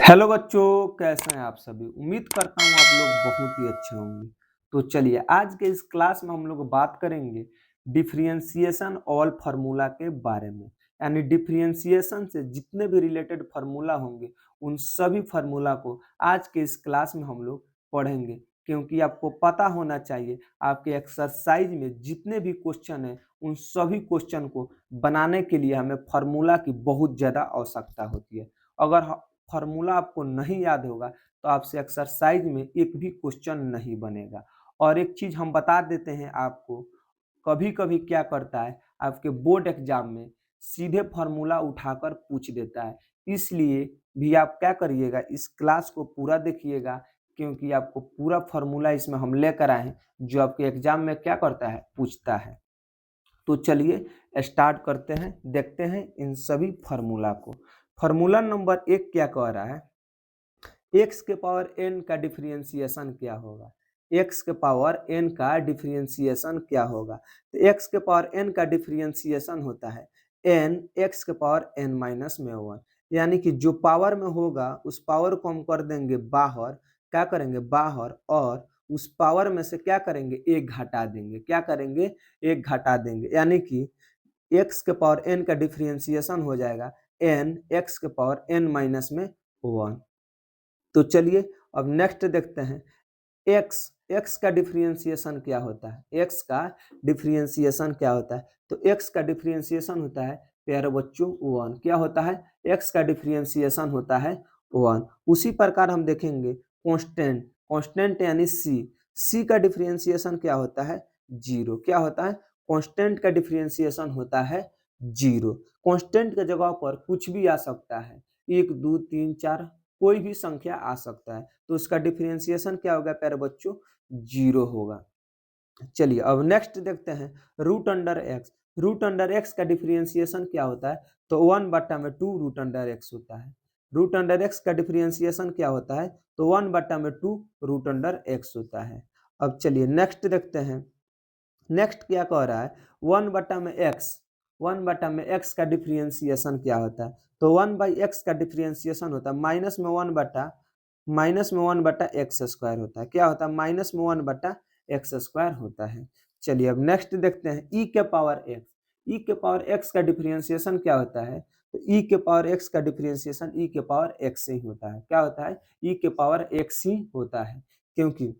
Hello बच्चों, कैसे हैं आप सभी। उम्मीद करता हूँ आप लोग बहुत ही अच्छे होंगे। तो चलिए आज के इस क्लास में हम लोग बात करेंगे डिफरेंशिएशन ऑल फार्मूला के बारे में। यानी डिफरेंशिएशन से जितने भी रिलेटेड फार्मूला होंगे उन सभी फार्मूला को आज के इस क्लास में हम लोग पढ़ेंगे, क्योंकि आपको पता होना चाहिए आपके एक्सरसाइज में जितने भी क्वेश्चन हैं उन सभी क्वेश्चन को बनाने के लिए हमें फार्मूला की बहुत ज़्यादा आवश्यकता होती है। अगर फार्मूला आपको नहीं याद होगा तो आपसे एक्सरसाइज में एक भी क्वेश्चन नहीं बनेगा। और एक चीज हम बता देते हैं आपको, कभी कभी क्या करता है आपके बोर्ड एग्जाम में सीधे फार्मूला उठाकर पूछ देता है। इसलिए भी आप क्या करिएगा, इस क्लास को पूरा देखिएगा, क्योंकि आपको पूरा फार्मूला इसमें हम लेकर आए हैं जो आपके एग्जाम में क्या करता है, पूछता है। तो चलिए स्टार्ट करते हैं, देखते हैं इन सभी फार्मूला को। फार्मूला नंबर 1 क्या कह रहा है, एक्स के पावर एन का डिफरेंशिएशन क्या होगा। एक्स के पावर एन का डिफरेंशिएशन क्या होगा। तो एक्स के पावर एन का डिफरेंशिएशन होता है एन एक्स के पावर एन माइनस में 1। यानी कि जो पावर में होगा उस पावर को हम कर देंगे बाहर, क्या करेंगे बाहर, और उस पावर में से क्या करेंगे, एक घटा देंगे। क्या करेंगे, एक घटा देंगे। यानी कि एक्स के पावर एन का डिफरेंशिएशन हो जाएगा एन एक्स के पावर एन माइनस में 1। तो चलिए अब नेक्स्ट देखते हैं, एक्स एक्स का डिफरेंशिएशन क्या होता है। एक्स का डिफरेंशिएशन क्या होता है, तो एक्स का डिफरेंशिएशन होता है प्यारे बच्चों 1। क्या होता है, एक्स का डिफरेंशिएशन होता है 1। उसी प्रकार हम देखेंगे कांस्टेंट, कांस्टेंट यानी सी का डिफरेंशिएशन क्या होता है, 0। क्या होता है, कांस्टेंट का डिफरेंशिएशन होता है 0। कांस्टेंट के जगह पर कुछ भी आ सकता है, 1 2 3 4 कोई भी संख्या आ सकता है, तो उसका डिफरेंशिएशन क्या होगा प्यारे बच्चों, 0 होगा। चलिए अब नेक्स्ट देखते हैं root under x. Root under x का डिफरेंशिएशन क्या होता है, तो 1/2 रूट अंडर एक्स होता है। रूट अंडर एक्स का डिफरेंशिएशन क्या होता है, तो 1/2 रूट अंडर एक्स होता है। अब चलिए नेक्स्ट देखते हैं, नेक्स्ट क्या कह रहा है, 1/x, 1/x का डिफरेंशिएशन क्या होता है, तो 1/x का डिफरेंशिएशन होता है माइनस में 1/x स्क्वायर होता है। क्या होता है, माइनस में 1/x स्क्वायर होता है। चलिए अब नेक्स्ट देखते हैं e के पावर x। e के पावर x का डिफरेंशिएशन क्या होता है, तो e के पावर x का डिफरेंशिएशन e के पावर x से ही होता है। क्या होता है, e के पावर x ही होता है, क्योंकि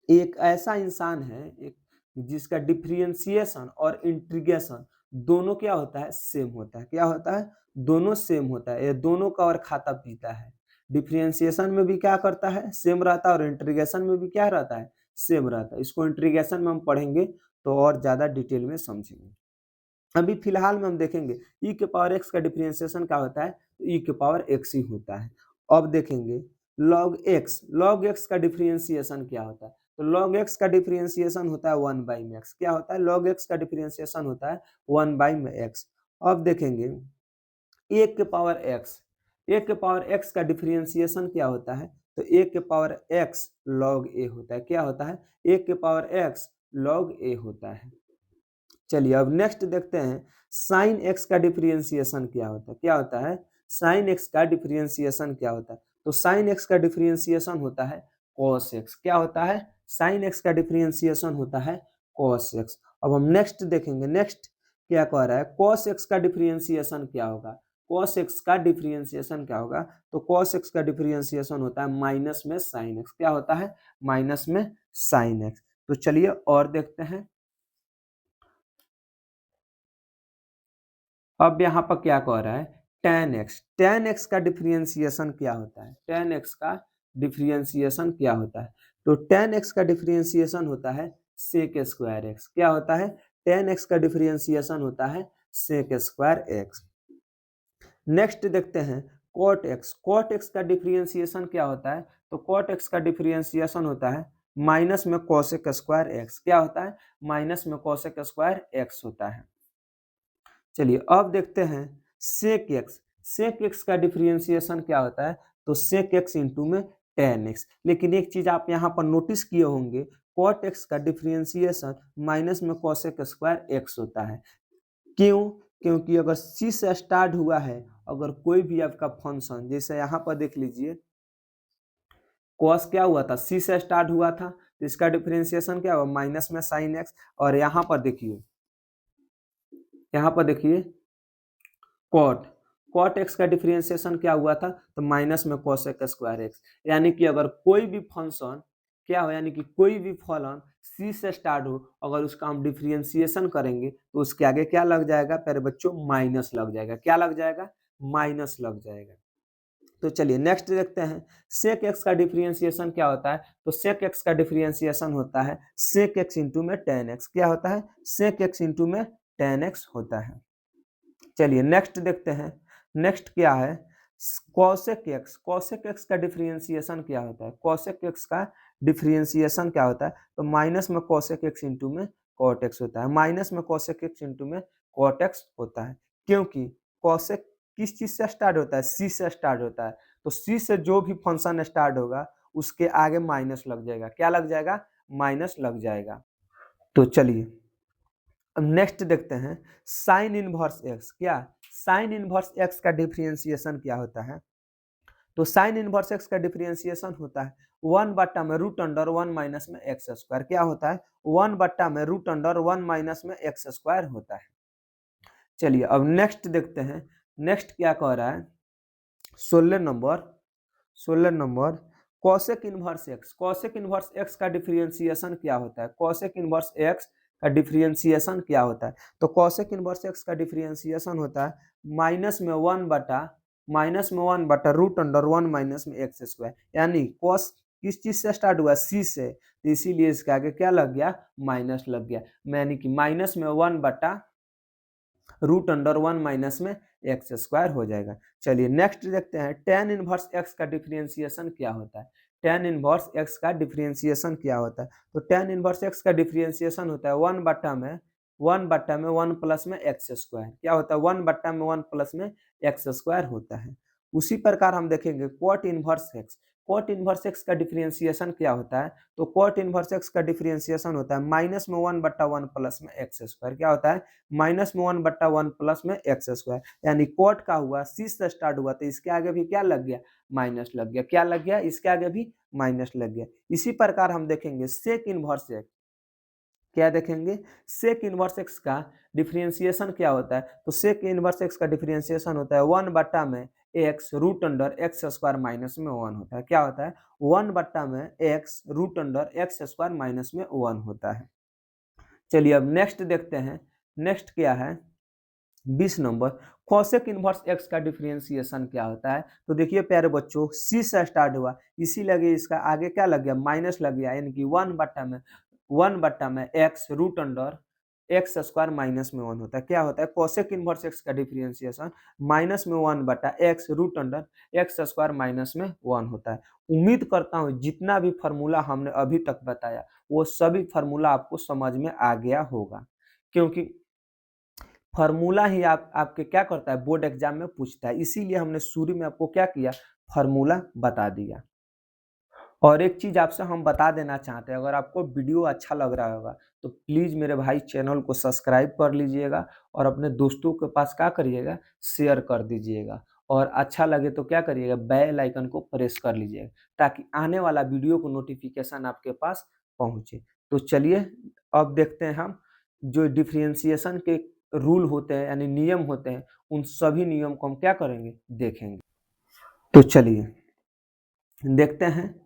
एक ऐसा इंसान है एक जिसका डिफरेंशिएशन और इंटीग्रेशन दोनों क्या होता है, सेम होता है। क्या होता है, दोनों सेम होता है। ये दोनों का और खाता पीता है। डिफरेंशिएशन में भी क्या करता है, सेम रहता है, और इंटीग्रेशन में भी क्या रहता है, सेम रहता है। इसको इंटीग्रेशन में हम पढ़ेंगे तो और ज्यादा डिटेल में समझेंगे। अभी फिलहाल में हम देखेंगे ई के पावर एक्स का डिफरेंशिएशन क्या होता है, तो ई के पावर एक्स ही होता है। अब देखेंगे लॉग एक्स का डिफरेंशिएशन क्या होता है, तो लॉग एक्स का डिफरेंशिएशन होता है 1/x। क्या होता है, लॉग एक्स का डिफरेंशिएशन होता है 1/x। अब देखेंगे ए के पावर एक्स, ए के पावर एक्स का डिफरेंशिएशन क्या होता है, तो ए के पावर एक्स लॉग ए होता है। क्या होता है, ए के पावर एक्स लॉग ए होता है। चलिए अब नेक्स्ट देखते हैं साइन एक्स का डिफरेंशिएशन क्या होता है। क्या होता है, साइन एक्स का डिफरेंशिएशन क्या होता है, तो साइन एक्स का डिफरेंशिएशन होता है कॉस एक्स। क्या होता है, साइन एक्स का डिफरेंशिएशन होता है कॉस एक्स। अब हम नेक्स्ट देखेंगे, नेक्स्ट क्या कह रहा है, कॉस एक्स का डिफरेंशिएशन क्या होगा। कॉस एक्स का डिफरेंशिएशन क्या होगा, तो कॉस एक्स का डिफरेंशिएशन होता है माइनस में साइन एक्स। क्या होता है, माइनस में साइन एक्स। तो चलिए और देखते हैं, अब यहाँ पर क्या कह रहा है, tan x, tan x का डिफरेंशिएशन क्या होता है, tan x का डिफरेंशिएशन क्या होता है, तो tan x का डिफरेंशिएशन होता है sec स्क्वायर x। क्या होता है, tan x का डिफरेंशिएशन होता है sec स्क्वायर x। नेक्स्ट देखते हैं cot x, cot x का डिफरेंशिएशन क्या होता है, तो cot x का डिफरेंशिएशन होता है माइनस में cosec स्क्वायर x। क्या होता है, माइनस में cosec स्क्वायर x होता है। चलिए अब देखते हैं सेक एक्स, सेक एक्स का डिफरेंशिएशन क्या होता है, तो सेक एक्स इंटू में टेन एक्स। लेकिन एक चीज आप यहाँ पर नोटिस किए होंगे, कॉट एक्स का डिफरेंशिएशन माइनस में कॉसेक स्क्वायर एक्स होता है। क्यों, क्योंकि अगर सी से स्टार्ट हुआ है अगर कोई भी आपका फंक्शन, जैसे यहाँ पर देख लीजिए कॉस क्या हुआ था, सी से स्टार्ट हुआ था, तो इसका डिफरेंशिएशन क्या हुआ माइनस में साइन एक्स। और यहाँ पर देखिए, यहाँ पर देखिए कॉट, कॉट एक्स का डिफरेंशिएशन क्या हुआ था, तो माइनस में कॉसेक स्क्वायर एक्स। यानी कि अगर कोई भी फंक्शन क्या हो, यानी कि कोई भी फलन सी से स्टार्ट हो, अगर उसका हम डिफरेंशिएशन करेंगे तो उसके आगे क्या लग जाएगा प्यारे बच्चों, माइनस लग जाएगा। क्या लग जाएगा, माइनस लग जाएगा। तो चलिए नेक्स्ट देखते हैं, सेक एक्स का डिफरेंशिएशन क्या होता है, तो सेक एक्स का डिफरेंशिएशन होता है सेक एक्स इंटू में टेन एक्स। क्या होता है, सेक एक्स इंटू में टेन एक्स होता है। चलिए नेक्स्ट देखते हैं, नेक्स्ट क्या है, कॉसेक एक्स, कॉसेक एक्स का डिफरेंशिएशन क्या होता है, कॉसेक एक्स का डिफरेंशिएशन क्या होता है, तो माइनस में कॉसेक एक्स इंटू में कॉट एक्स होता है, माइनस में कॉसेक एक्स इंटू में कॉट एक्स होता है। क्योंकि कॉसेक किस चीज से स्टार्ट होता है, सी से स्टार्ट होता है, तो सी से जो भी फंक्शन स्टार्ट होगा उसके आगे माइनस लग जाएगा। क्या लग जाएगा, माइनस लग जाएगा। तो चलिए अब नेक्स्ट देखते हैं, साइन इनवर्स एक्स। क्या, साइन इनवर्स एक्स का डिफरेंशिएशन क्या होता है, तो साइन इनवर्स एक्स का डिफरेंशिएशन होता है 1/√1 माइनस में एक्स स्क्वायर। क्या होता है, 1/√1 माइनस में एक्स स्क्वायर होता है। चलिए अब नेक्स्ट देखते हैं, नेक्स्ट क्या कह रहा है, 16 number cosec inverse x, cosec inverse x का डिफरेंशिएशन क्या होता है, कॉसेक इनवर्स एक्स का डिफरेंशिएशन क्या होता है, तो कॉसेक इनवर्स एक्स का डिफरेंशिएशन होता है -1/√1 माइनस में एक्स स्क्वायर। यानी कॉस किस चीज से स्टार्ट हुआ, सी से, तो इसीलिए इसके आगे क्या लग गया, माइनस लग गया, यानी कि -1/√1 माइनस में एक्स स्क्वायर हो जाएगा। चलिए नेक्स्ट देखते हैं, टेन इनवर्स एक्स का डिफरेंशिएशन क्या होता है, टेन इनवर्स एक्स का डिफरेंशिएशन क्या होता है, तो टेन इनवर्स एक्स का डिफरेंशिएशन होता है 1/1 प्लस में एक्स स्क्वायर। क्या होता है, 1/1 प्लस में एक्स स्क्वायर होता है। उसी प्रकार हम देखेंगे cot inverse x, cot inverse x का डिफरेंशिएशन क्या होता है, तो कॉट इनवर्स एक्स का डिफरेंशिएशन होता है -1/1 प्लस में एक्स स्क्वायर। क्या होता है, -1/1 प्लस में एक्स स्क्वायर। यानी कॉट का हुआ, सी से स्टार्ट हुआ, तो इसके आगे भी क्या लग गया, माइनस लग गया। क्या लग गया, इसके आगे भी माइनस लग गया। इसी प्रकार हम देखेंगे सेक इनवर्स एक्स, क्या देखेंगे, सेक इनवर्स एक्स का डिफरेंशिएशन क्या होता है, तो सेक इनवर्स एक्स का डिफरेंशिएशन होता है 1/x√x² माइनस में 1 होता है। क्या होता है, 1/x√x² माइनस में 1 होता है। चलिए अब नेक्स्ट देखते हैं, नेक्स्ट क्या है 20 नंबर, कॉसेक इनवर्स एक्स का डिफरेंशिएशन क्या होता है, तो देखिए प्यारे बच्चों, सी से स्टार्ट हुआ, इसी लगे इसका आगे क्या लग गया, माइनस लग गया, यानी कि 1/x√x² माइनस में 1 होता है। क्या होता है, कॉसेक इनवर्स एक्स का डिफरेंशिएशन -1/x√x² माइनस में 1 होता है। उम्मीद करता हूँ जितना भी फार्मूला हमने अभी तक बताया वो सभी फार्मूला आपको समझ में आ गया होगा, क्योंकि फार्मूला ही आपके क्या करता है, बोर्ड एग्जाम में पूछता है, इसीलिए हमने शुरू में आपको क्या किया, फार्मूला बता दिया। और एक चीज आपसे हम बता देना चाहते हैं, अगर आपको वीडियो अच्छा लग रहा होगा तो प्लीज मेरे भाई चैनल को सब्सक्राइब कर लीजिएगा और अपने दोस्तों के पास क्या करिएगा, शेयर कर दीजिएगा। और अच्छा लगे तो क्या करिएगा, बेल आइकन को प्रेस कर लीजिएगा, ताकि आने वाला वीडियो को नोटिफिकेशन आपके पास पहुंचे। तो चलिए अब देखते हैं हम जो डिफरेंशिएशन के रूल होते हैं, यानी नियम होते हैं, उन सभी नियम को हम क्या करेंगे, देखेंगे। तो चलिए देखते हैं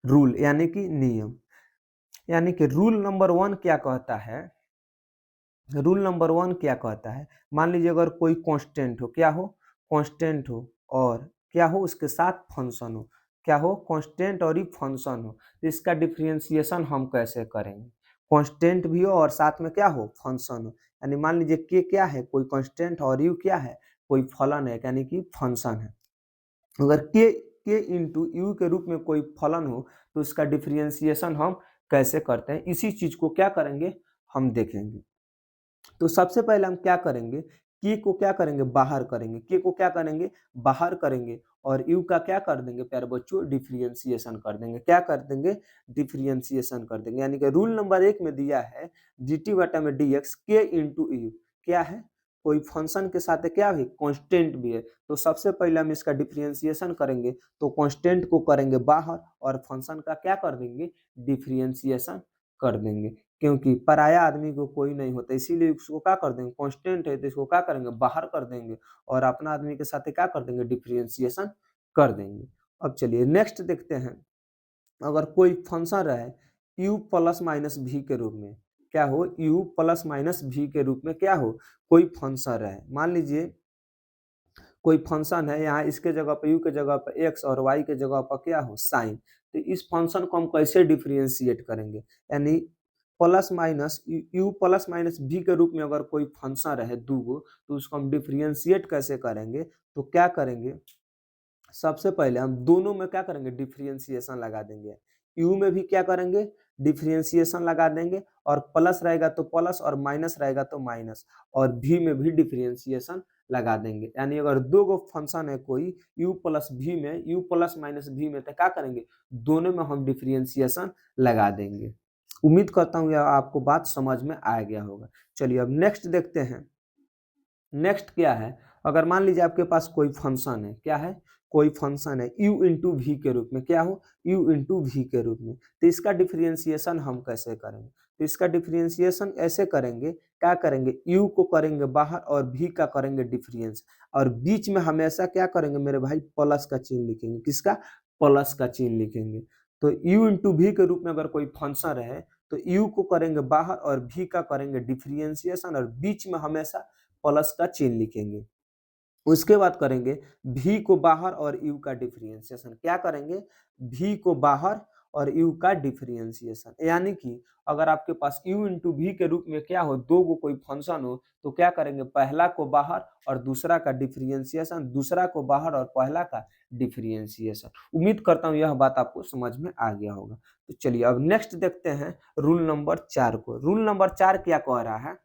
रूल यानी कि नियम, यानी कि रूल नंबर 1 क्या कहता है, रूल नंबर 1 क्या कहता है, मान लीजिए अगर कोई कांस्टेंट हो, क्या हो, कांस्टेंट हो, और क्या हो, उसके साथ फंक्शन हो, क्या हो, कांस्टेंट और ही फंक्शन हो, तो इसका डिफरेंशिएशन हम कैसे करेंगे, कांस्टेंट भी हो और साथ में क्या हो, फंक्शन हो। यानी मान लीजिए के क्या है, कोई कांस्टेंट, और यू क्या है, कोई फलन है, यानी कि फंक्शन है। अगर के इंटू यू के रूप में कोई फलन हो तो इसका डिफरेंशिएशन हम कैसे करते हैं, इसी चीज को क्या करेंगे, हम देखेंगे। तो सबसे पहले हम क्या करेंगे, के को क्या करेंगे, बाहर करेंगे, के को क्या करेंगे, बाहर करेंगे, और यू का क्या कर देंगे प्यारे बच्चों, डिफरेंशिएशन कर देंगे। क्या कर देंगे, डिफरेंशिएशन कर देंगे। यानी कि रूल नंबर 1 में दिया है dt/dx के इंटू यू, क्या है, कोई फंक्शन के साथ क्या है, कांस्टेंट भी है। तो सबसे पहले हम इसका डिफरेंशिएशन करेंगे, तो कांस्टेंट को करेंगे बाहर और फंक्शन का क्या कर देंगे, डिफरेंशिएशन कर देंगे, क्योंकि पराया आदमी को कोई नहीं होता, इसीलिए इसको क्या कर देंगे, कांस्टेंट है तो इसको क्या करेंगे, बाहर कर देंगे और अपना आदमी के साथ क्या कर देंगे, डिफरेंशिएशन कर देंगे। अब चलिए नेक्स्ट देखते हैं, अगर कोई फंक्शन रहे u प्लस माइनस भी के रूप में, क्या हो, u प्लस माइनस भी के रूप में क्या हो, कोई फंक्शन रहे, मान लीजिए कोई फंक्शन है, यहाँ इसके जगह पर u के जगह पर x और y के जगह पर क्या हो, साइन। तो इस फंक्शन को हम कैसे डिफरेंशिएट करेंगे, यानी plus minus u plus minus भी के रूप में अगर कोई फंक्शन रहे दूगो, तो उसको हम डिफरेंशिएट कैसे करेंगे, तो क्या करेंगे, सबसे पहले हम दोनों में क्या करेंगे, डिफरेंशिएशन लगा देंगे, u में भी क्या करेंगे, डिफरेंशिएशन लगा देंगे, और प्लस रहेगा तो प्लस और माइनस रहेगा तो माइनस, और v में भी डिफरेंशिएशन लगा देंगे। यानी अगर दो गो फंक्शन है कोई u प्लस v में, u प्लस माइनस v में, तो क्या करेंगे, दोनों में हम डिफरेंशिएशन लगा देंगे। उम्मीद करता हूँ यह आपको बात समझ में आ गया होगा। चलिए अब नेक्स्ट देखते हैं, नेक्स्ट क्या है, अगर मान लीजिए आपके पास कोई फंक्शन है, क्या है, कोई फंक्शन है u इंटू वी के रूप में, क्या हो, u इंटू वी के रूप में, तो इसका डिफरेंशिएशन हम कैसे करेंगे, तो इसका डिफरेंशिएशन ऐसे करेंगे, क्या करेंगे, u को करेंगे बाहर और v का करेंगे डिफरेंस, और बीच में हमेशा क्या करेंगे मेरे भाई, प्लस का चिन्ह लिखेंगे, किसका, प्लस का चिन्ह लिखेंगे। तो u इंटू वी के रूप में अगर कोई फंक्शन है, तो u को करेंगे बाहर और v का करेंगे डिफरेंशिएशन, और बीच में हमेशा प्लस का चिन्ह लिखेंगे। उसके बाद करेंगे v को बाहर और u का डिफरेंशिएशन, क्या करेंगे, v को बाहर और u का डिफरेंशिएशन, यानी कि अगर आपके पास u इंटू वी के रूप में क्या हो, दो को कोई फंक्शन हो, तो क्या करेंगे, पहला को बाहर और दूसरा का डिफरेंशिएशन, दूसरा को बाहर और पहला का डिफरेंशिएशन। उम्मीद करता हूँ यह बात आपको समझ में आ गया होगा। तो चलिए अब नेक्स्ट देखते हैं रूल नंबर 4 को। रूल नंबर 4 क्या कह रहा है,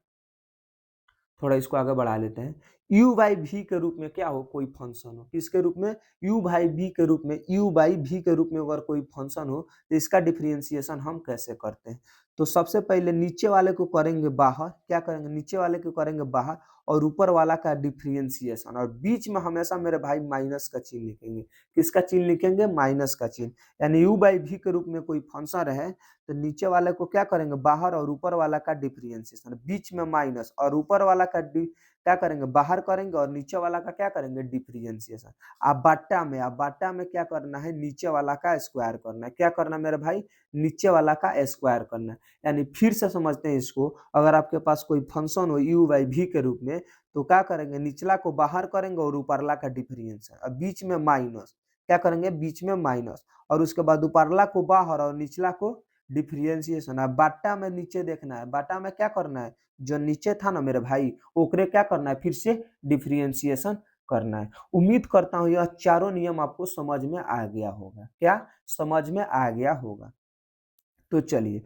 थोड़ा इसको आगे बढ़ा लेते हैं, u बाई भी के रूप में क्या हो, कोई फंक्शन हो, किसके रूप में, u बाई बी के रूप में, u बाई भी के रूप में अगर कोई फंक्शन हो, तो इसका डिफरेंशिएशन हम कैसे करते हैं। तो सबसे पहले नीचे वाले को करेंगे बाहर, क्या करेंगे, नीचे वाले को करेंगे बाहर और ऊपर वाला का डिफरेंशिएशन, और बीच में हमेशा मेरे भाई माइनस का चिन्ह लिखेंगे, किसका चिन्ह लिखेंगे, माइनस का चिन्ह। यानी u बाई भी के रूप में कोई फंक्शन है, तो नीचे वाले को क्या करेंगे, बाहर और ऊपर वाला का डिफरेंशिएशन, बीच में माइनस, और ऊपर वाला का क्या करेंगे, बाहर करेंगे, और नीचे वाला का क्या करेंगे, डिफरेंशिएशन। अब बाटा में क्या करना है, नीचे वाला का स्क्वायर करना है, क्या करना है मेरे भाई, नीचे वाला का स्क्वायर करना है। यानी फिर से समझते हैं इसको, अगर आपके पास कोई फंक्शन हो u बाई भी के रूप में, तो क्या करेंगे, निचला को बाहर करेंगे और ऊपरला का डिफरेंशिएशन, और बीच में माइनस, क्या करेंगे, बीच में माइनस, और उसके बाद ऊपरला को बाहर और निचला को डिफरेंशिएशन। अब बाटा में नीचे देखना है, बाटा में क्या करना है, जो नीचे था ना मेरे भाई, ओकरे क्या करना है, फिर से डिफरेंशिएशन करना है। उम्मीद करता हूँ यह चारों नियम आपको समझ में आ गया होगा, क्या समझ में आ गया होगा। तो चलिए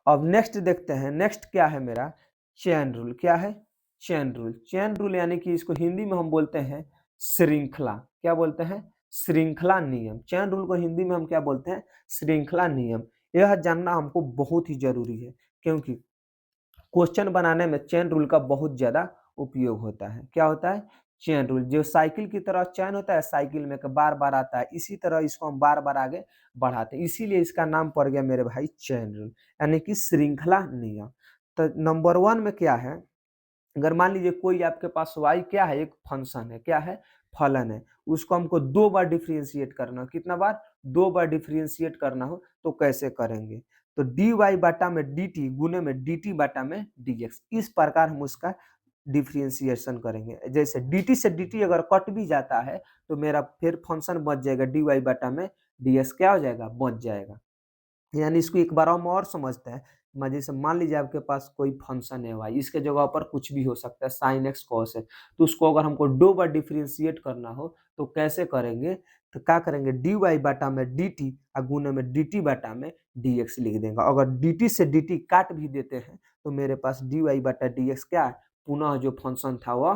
अब नेक्स्ट देखते हैं, नेक्स्ट क्या है मेरा, चेन रूल। क्या है, चेन रूल। चेन रूल यानी कि इसको हिंदी में हम बोलते हैं श्रृंखला, क्या बोलते हैं, श्रृंखला नियम। चेन रूल को हिंदी में हम क्या बोलते हैं, श्रृंखला नियम। यह जानना हमको बहुत ही जरूरी है, क्योंकि क्वेश्चन बनाने में चेन रूल का बहुत ज्यादा उपयोग होता है। क्या होता है, चेन रूल, जो साइकिल की तरह चैन होता है, साइकिल में बार बार आता है, इसी तरह इसको हम बार बार आगे बढ़ाते हैं, इसीलिए इसका नाम पड़ गया मेरे भाई चेन रूल, यानी कि श्रृंखला नियम। तो नंबर 1 में क्या है, अगर मान लीजिए कोई आपके पास y क्या है, एक फंक्शन है, क्या है, फलन है, उसको हमको 2 बार डिफरेंशिएट करना हो, कितना बार, 2 बार डिफरेंशिएट करना हो, तो कैसे करेंगे, तो dy बाटा में dt गुने में dt बाटा में dx, इस प्रकार हम उसका डिफरेंशिएशन करेंगे। जैसे dt से dt अगर कट भी जाता है, तो मेरा फिर फंक्शन बच जाएगा dy बाटा में dx, क्या हो जाएगा, बच जाएगा। यानी इसको एक बार हम और समझते हैं, जैसे मान लीजिए आपके पास कोई फंक्शन है y, इसके जगह पर कुछ भी हो सकता है, साइन एक्स कॉस एक्स, तो उसको अगर हमको 2 बार डिफरेंशिएट करना हो, तो कैसे करेंगे, तो क्या करेंगे, dy बाटा में dt गुने में dt बाटा में dx लिख देंगे। अगर dt से dt काट भी देते हैं, तो मेरे पास dy बाटा dx क्या है, पुनः जो फंक्शन था वह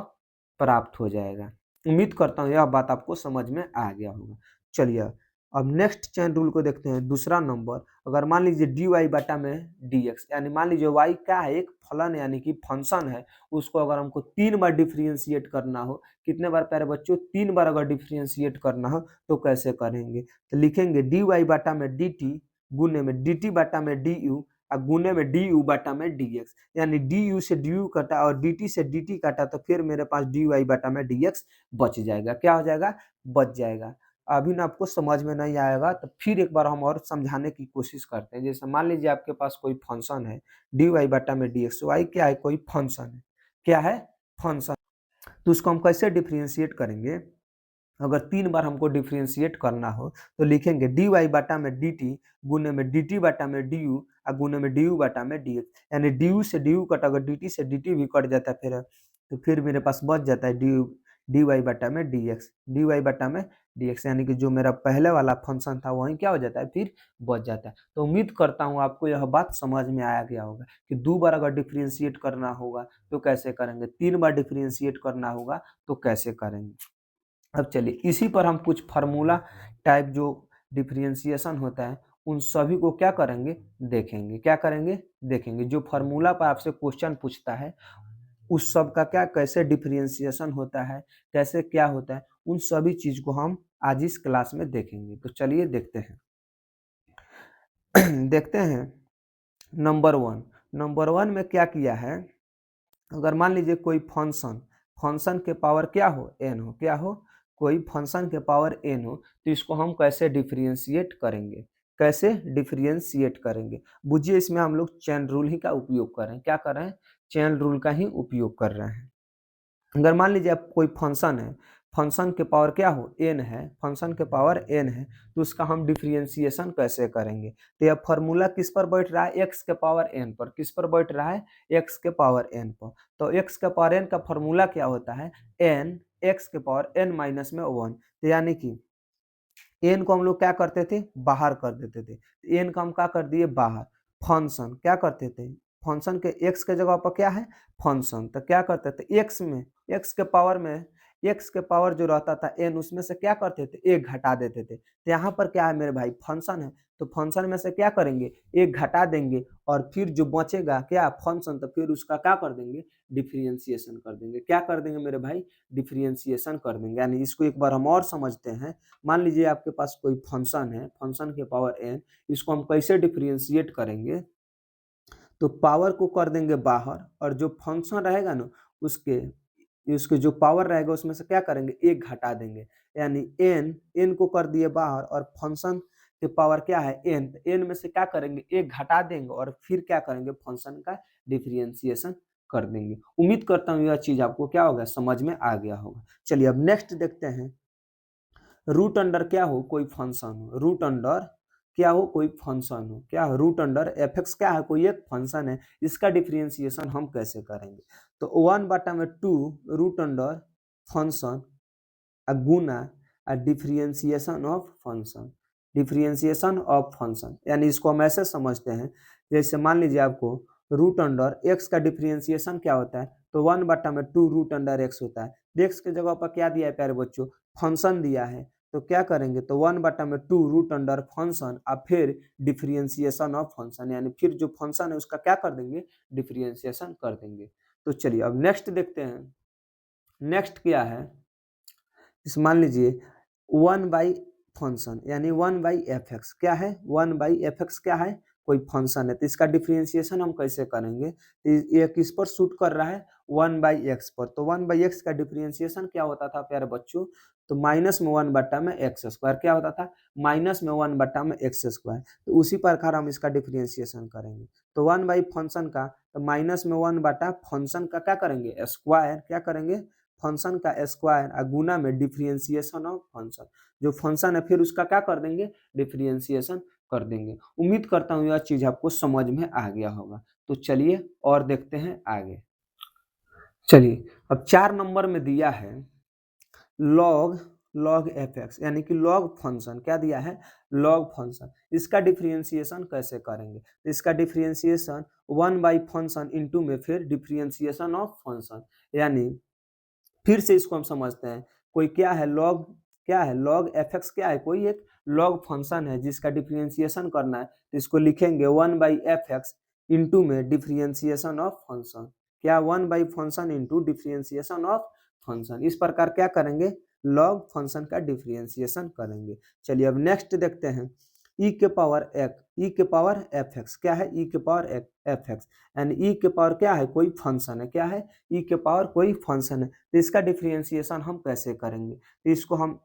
प्राप्त हो जाएगा। उम्मीद करता हूँ यह बात आपको समझ में आ गया होगा। चलिए अब नेक्स्ट चेन रूल को देखते हैं। दूसरा नंबर, अगर मान लीजिए डी वाई बटा में डी एक्स, यानी मान लीजिए वाई क्या है, एक फलन यानी कि फंक्शन है, उसको अगर हमको 3 बार डिफ्रेंशिएट करना हो, कितने बार प्यारे बच्चों, 3 बार अगर डिफ्रेंशिएट करना हो तो कैसे करेंगे? तो लिखेंगे डी वाई बटा में डी टी गुने में डी टी बटा में डी यू और गुने में डी यू बटा में डी एक्स, यानी डी यू से डी यू कटा और डी टी से डी टी काटा तो फिर मेरे पास डी वाई बटा में डी एक्स बच जाएगा। क्या हो जाएगा? बच जाएगा। अभी ना आपको समझ में नहीं आएगा तो फिर एक बार हम और समझाने की कोशिश करते हैं। जैसे मान लीजिए आपके पास कोई फंक्शन है डी वाई बटा में डी एक्स, वाई क्या है? कोई फंक्शन है। क्या है? फंक्शन। तो उसको हम कैसे डिफ्रेंशिएट करेंगे? अगर 3 बार हमको डिफ्रेंशिएट करना हो तो लिखेंगे डी वाई बटा में डी टी गुने में डी टी बटा में डी यू और गुने में डी यू बटा में डी एक्स, यानी डी यू से डी यू कट, अगर डी टी से डी टी भी कट जाता है फिर तो फिर मेरे पास बच जाता है डी वाई बटा में डी एक्स, डी वाई बटा में डी एक्स, यानी कि जो मेरा पहले वाला फंक्शन था वही क्या हो जाता है? फिर बच जाता है। तो उम्मीद करता हूँ आपको यह बात समझ में आया गया होगा कि 2 बार अगर डिफ्रेंशिएट करना होगा तो कैसे करेंगे, 3 बार डिफ्रेंशिएट करना होगा तो कैसे करेंगे। अब चलिए इसी पर हम कुछ फार्मूला टाइप जो डिफरेंशिएशन होता है उन सभी को क्या करेंगे? देखेंगे। क्या करेंगे? देखेंगे। जो फार्मूला पर आपसे क्वेश्चन पूछता है उस सब का क्या, कैसे डिफरेंशिएशन होता है, कैसे क्या होता है, उन सभी चीज को हम आज इस क्लास में देखेंगे। तो चलिए देखते हैं। देखते हैं नंबर 1। नंबर 1 में क्या किया है, अगर मान लीजिए कोई फंक्शन, फंक्शन के पावर क्या हो? एन हो। क्या हो? कोई फंक्शन के पावर एन हो तो इसको हम कैसे डिफरेंशिएट करेंगे? कैसे डिफरेंशिएट करेंगे? बुझिए इसमें हम लोग चेन रूल ही का उपयोग कर रहे हैं। क्या कर रहे हैं? चेन रूल का ही उपयोग कर रहे हैं। अगर मान लीजिए आप कोई फंक्शन है, फंक्शन के पावर क्या हो? एन है, फंक्शन के पावर एन है तो उसका हम डिफरेंशिएशन कैसे करेंगे? तो यह फॉर्मूला किस पर बैठ रहा है? एक्स के पावर एन पर। किस पर बैठ रहा है? एक्स के पावर एन पर। तो एक्स के पावर एन का फॉर्मूला क्या होता है? एन एक्स के पावर एन माइनस में 1। तो यानी कि एन को हम लोग क्या करते थे? बाहर कर देते थे। एन को हम क्या कर दिए? बाहर। फंक्शन क्या करते थे? फंक्शन के एक्स के जगह पर क्या है? फंक्शन। तो क्या करते थे? एक्स में, एक्स के पावर में, एक्स के पावर जो रहता था एन, उसमें से क्या करते थे? एक घटा देते थे। तो यहाँ पर क्या है मेरे भाई? फंक्शन है तो फंक्शन में से क्या करेंगे? एक घटा देंगे और फिर जो बचेगा क्या? फंक्शन। तो फिर उसका क्या कर देंगे? डिफरेंशिएशन कर देंगे। क्या कर देंगे मेरे भाई? डिफरेंशिएशन कर देंगे। यानी इसको एक बार हम और समझते हैं। मान लीजिए आपके पास कोई फंक्शन है, फंक्शन के पावर एन, इसको हम कैसे डिफरेंशिएट करेंगे? तो पावर को कर देंगे बाहर और जो फंक्शन रहेगा ना उसके उसके जो पावर रहेगा उसमें से क्या करेंगे? एक घटा देंगे। यानी एन, एन को कर दिए बाहर और फंक्शन के पावर क्या है? एन, एन में से क्या करेंगे? एक घटा देंगे और फिर क्या करेंगे? फंक्शन का डिफरेंशिएशन कर देंगे। उम्मीद करता हूँ यह चीज आपको क्या होगा? समझ में आ गया होगा। चलिए अब नेक्स्ट देखते हैं। रूट अंडर क्या हो? कोई फंक्शन हो। रूट अंडर क्या हो? कोई फंक्शन हो। क्या हो? रूट अंडर एफ एक्स क्या है? कोई एक फंक्शन है। इसका डिफरेंशिएशन हम कैसे करेंगे? तो 1/2 रूट अंडर फंक्शन गुना differentiation of function. Differentiation of function यानी इसको हम ऐसे समझते हैं, जैसे मान लीजिए आपको रूट अंडर एक्स का डिफरेंशिएशन क्या होता है? तो 1/2 रूट अंडर एक्स होता है। एक्स के जगह पर क्या दिया है प्यारे बच्चों? फंक्शन दिया है। तो क्या करेंगे? तो 1/2 रूट अंडर फंक्शन और फिर डिफरेंशिएशन ऑफ फंक्शन, यानी फिर जो फंक्शन है उसका क्या कर देंगे? डिफरेंशिएशन कर देंगे। तो चलिए अब नेक्स्ट देखते हैं। नेक्स्ट क्या है? इस मान लीजिए 1 फंक्शन यानी 1/f(x) क्या है? 1/f(x) क्या है? कोई फंक्शन है तो इसका डिफरेंशिएशन हम कैसे करेंगे? तो ये किस पर शूट कर रहा है? 1/x पर। तो 1/x का डिफरेंशिएशन क्या होता था प्यारे बच्चों? तो माइनस में 1/x²। क्या होता था? माइनस में 1/x²। तो उसी प्रकार हम इसका डिफरेंशिएशन करेंगे। तो 1 फंक्शन का, तो माइनस में 1/फंक्शन का क्या करेंगे? स्क्वायर। क्या करेंगे? फंक्शन का स्क्वायर और गुना में डिफरेंशिएशन ऑफ फंक्शन। जो फंक्शन है फिर उसका क्या कर देंगे? डिफरेंशिएशन कर देंगे। उम्मीद करता हूँ यह चीज आपको समझ में आ गया होगा। तो चलिए और देखते हैं आगे। चलिए अब 4 नंबर में दिया है लॉग, लॉग एफ एक्स यानी कि लॉग फंक्शन। क्या दिया है? Log function. इसका डिफरेंशिएशन कैसे करेंगे? तो इसका डिफरेंशिएशन 1 फंक्शन इंटू में फिर डिफरेंशिएशन ऑफ फंक्शन, यानी फिर से इसको हम समझते हैं। कोई क्या है? लॉग क्या है, log fx क्या है, कोई एक log फंक्शन है जिसका डिफरेंशिएशन करना है, तो इसको लिखेंगे 1/fx इंटू में डिफरेंशिएशन ऑफ फंक्शन, क्या 1 function into differentiation of function. इस प्रकार क्या करेंगे, लॉग फंक्शन का डिफरेंशिएशन करेंगे। चलिए अब नेक्स्ट देखते हैं, e के पावर एफ एक्स, क्या है e के पावर एफ एक्स, यानी e के पावर क्या है, कोई फंक्शन है, क्या है e के पावर कोई फंक्शन है, तो इसका डिफरेंशिएशन हम कैसे करेंगे, तो इसको हम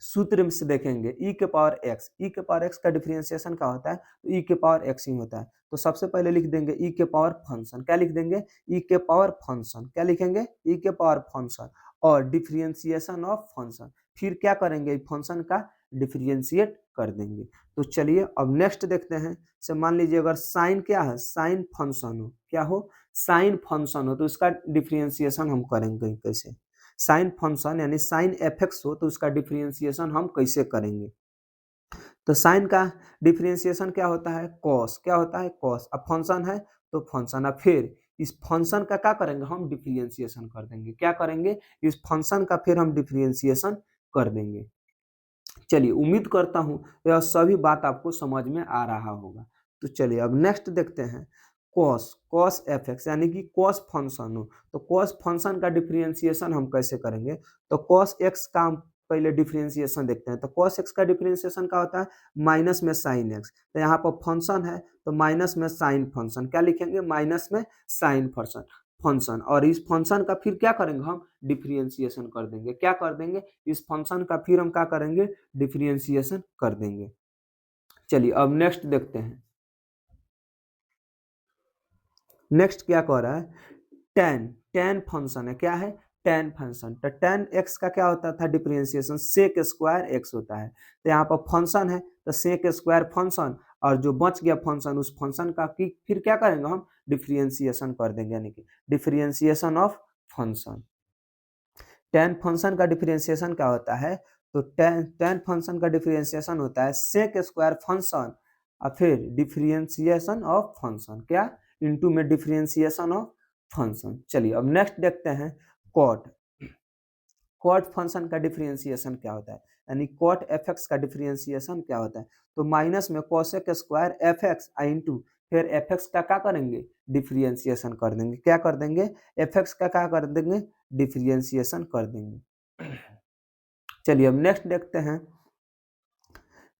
सूत्र में से देखेंगे, e के पावर x का डिफरेंशिएशन क्या होता है, तो e के पावर x ही होता है। तो सबसे पहले लिख देंगे e के पावर फंक्शन, क्या लिख देंगे, e के पावर फंक्शन, क्या लिखेंगे, e के पावर फंक्शन और डिफरेंशिएशन ऑफ फंक्शन, फिर क्या करेंगे, फंक्शन का डिफरेंशिएट कर देंगे। तो चलिए अब नेक्स्ट देखते हैं, से मान लीजिए अगर साइन क्या है, साइन फंक्शन हो, क्या हो, साइन फंक्शन हो, तो इसका डिफरेंशिएशन हम करेंगे कैसे, साइन फंक्शन यानी साइन एफ एक्स हो तो उसका डिफरेंशिएशन हम कैसे करेंगे। तो साइन का डिफरेंशिएशन क्या होता है, कॉस, क्या होता है कॉस, अब फंक्शन है तो फंक्शन, अब फिर इस फंक्शन का क्या करेंगे, हम डिफरेंशिएशन कर देंगे, क्या करेंगे, इस फंक्शन का फिर हम डिफरेंशिएशन कर देंगे। चलिए उम्मीद करता हूँ यह सभी बात आपको समझ में आ रहा होगा। तो चलिए अब नेक्स्ट देखते हैं, कॉस एफ एक्स यानी कि कॉस फंक्शन हो, तो कॉस फंक्शन का डिफरेंशिएशन हम कैसे करेंगे, तो कॉस एक्स का हम पहले डिफरेंशिएशन देखते हैं। तो कॉस एक्स का डिफरेंशिएशन क्या होता है, माइनस में साइन एक्स, तो यहाँ पर फंक्शन है तो माइनस में साइन फंक्शन, क्या लिखेंगे, माइनस में साइन फंक्शन और इस फंक्शन का फिर क्या करेंगे, हम डिफरेंशिएशन कर देंगे, क्या कर देंगे, इस फंक्शन का फिर हम क्या करेंगे, डिफरेंशिएशन कर देंगे। चलिए अब नेक्स्ट देखते हैं, नेक्स्ट क्या कह रहा है, टेन फंक्शन है, क्या है, टेन फंक्शन, तो टेन एक्स का क्या होता था डिफरेंशिएशन, सेक स्क्वायर एक्स होता है, तो यहाँ पर फंक्शन है तो सेक स्क्वायर फंक्शन और जो बच गया फंक्शन उस फंक्शन का फिर क्या करेंगे, हम डिफरेंशिएशन कर देंगे, यानी कि differentiation of function. Ten function का डिफरेंशिएशन क्या होता है, तो टेन फंक्शन का डिफरेंशिएशन होता है सेक स्क्वायर फंक्शन और फिर डिफरेंशिएशन ऑफ फंक्शन, क्या इनटू में डिफरेंशिएशन ऑफ फंक्शन। चलिए अब नेक्स्ट देखते हैं, कॉट फंक्शन का डिफरेंशिएशन क्या होता है, यानी कॉट एफ एक्स का डिफरेंशिएशन क्या होता है, तो माइनस में cosec square F x into फिर एफ एक्स का क्या करेंगे, डिफरेंशिएशन कर देंगे, क्या कर देंगे, एफ एक्स का क्या कर देंगे, डिफरेंशिएशन कर देंगे। चलिए अब नेक्स्ट देखते हैं,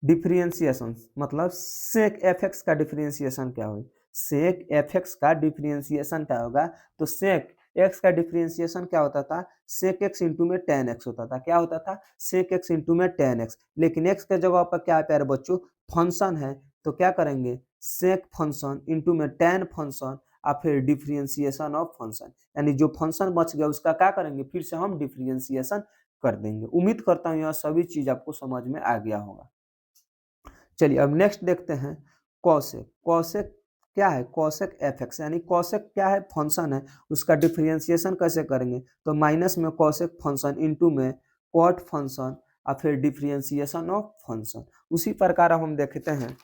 डिफरेंशिएशन मतलब सेक एफ एक्स का डिफरेंशिएशन क्या होगा, सेक एफ एक्स का डिफरेंशिएशन क्या होगा, तो सेक एक्स का डिफरेंशिएशन क्या होता था, सेक एक्स इंटू में टेन एक्स होता था, क्या होता था, सेक एक्स इंटू में टेन एक्स, लेकिन एक्स के जगह पर क्या है प्यारे बच्चों, फंक्शन है, तो क्या करेंगे, सेक फंक्शन इंटू में टेन फंक्शन और फिर डिफरेंशिएशन ऑफ फंक्शन, यानी जो फंक्शन बच गया उसका क्या करेंगे, फिर से हम डिफरेंशिएशन कर देंगे। उम्मीद करता हूँ यह सभी चीज आपको समझ में आ गया होगा। चलिए अब नेक्स्ट देखते हैं, कॉसेक क्या है, कॉसेक एफ एक्स, यानी कॉसेक क्या है, फंक्शन है, उसका डिफरेंशिएशन कैसे करेंगे, तो माइनस में कॉसेक फंक्शन इंटू में कॉट फंक्शन और फिर डिफरेंशिएशन ऑफ फंक्शन। उसी प्रकार हम देखते हैं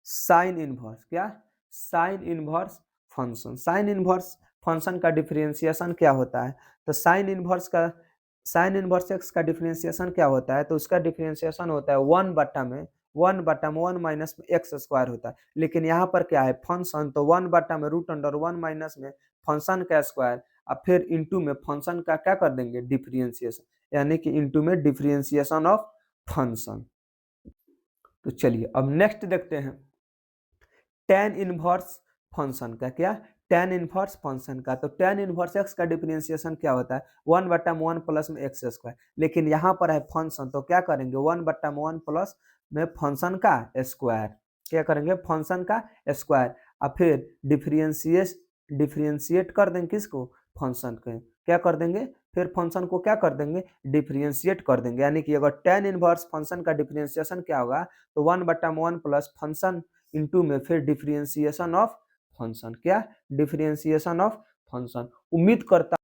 साइन इनवर्स, क्या sine inverse function, sine inverse function का डिफरेंशिएशन क्या होता है, तो साइन इनवर्स एक्स का डिफरेंशिएशन क्या होता है, तो उसका डिफरेंशिएशन होता है वन बटा में वन माइनस में एक्स स्क्वायर होता है, लेकिन यहाँ पर क्या है फंक्शन, तो वन बटा में रूट अंडर वन माइनस में फंक्शन का स्क्वायर और फिर इंटू में फंक्शन का क्या कर देंगे, डिफरेंशिएशन, यानी कि इंटू में डिफरेंशिएशन ऑफ फंक्शन। तो चलिए अब नेक्स्ट देखते हैं, टेन इनवर्स फंक्शन का, क्या टेन इनवर्स फंक्शन का, तो टेन इनवर्स एक्स का डिफरेंशिएशन क्या होता है, वन बटा में वन प्लस में एक्स स्क्वायर, लेकिन यहाँ पर है फंक्शन, तो क्या करेंगे, वन बटा में वन प्लस में फंक्शन का स्क्वायर, क्या करेंगे, फंक्शन का स्क्वायर और फिर डिफरेंशिएट कर देंगे किसको, फंक्शन के, क्या कर देंगे, फिर फंक्शन को क्या कर देंगे, डिफरेंशिएट कर देंगे, यानी कि अगर टेन इनवर्स फंक्शन का डिफरेंशिएशन क्या होगा, तो वन बटा में वन प्लस फंक्शन इंटू में फिर डिफरेंशिएशन ऑफ फंक्शन, क्या डिफरेंशिएशन ऑफ फंक्शन। उम्मीद करता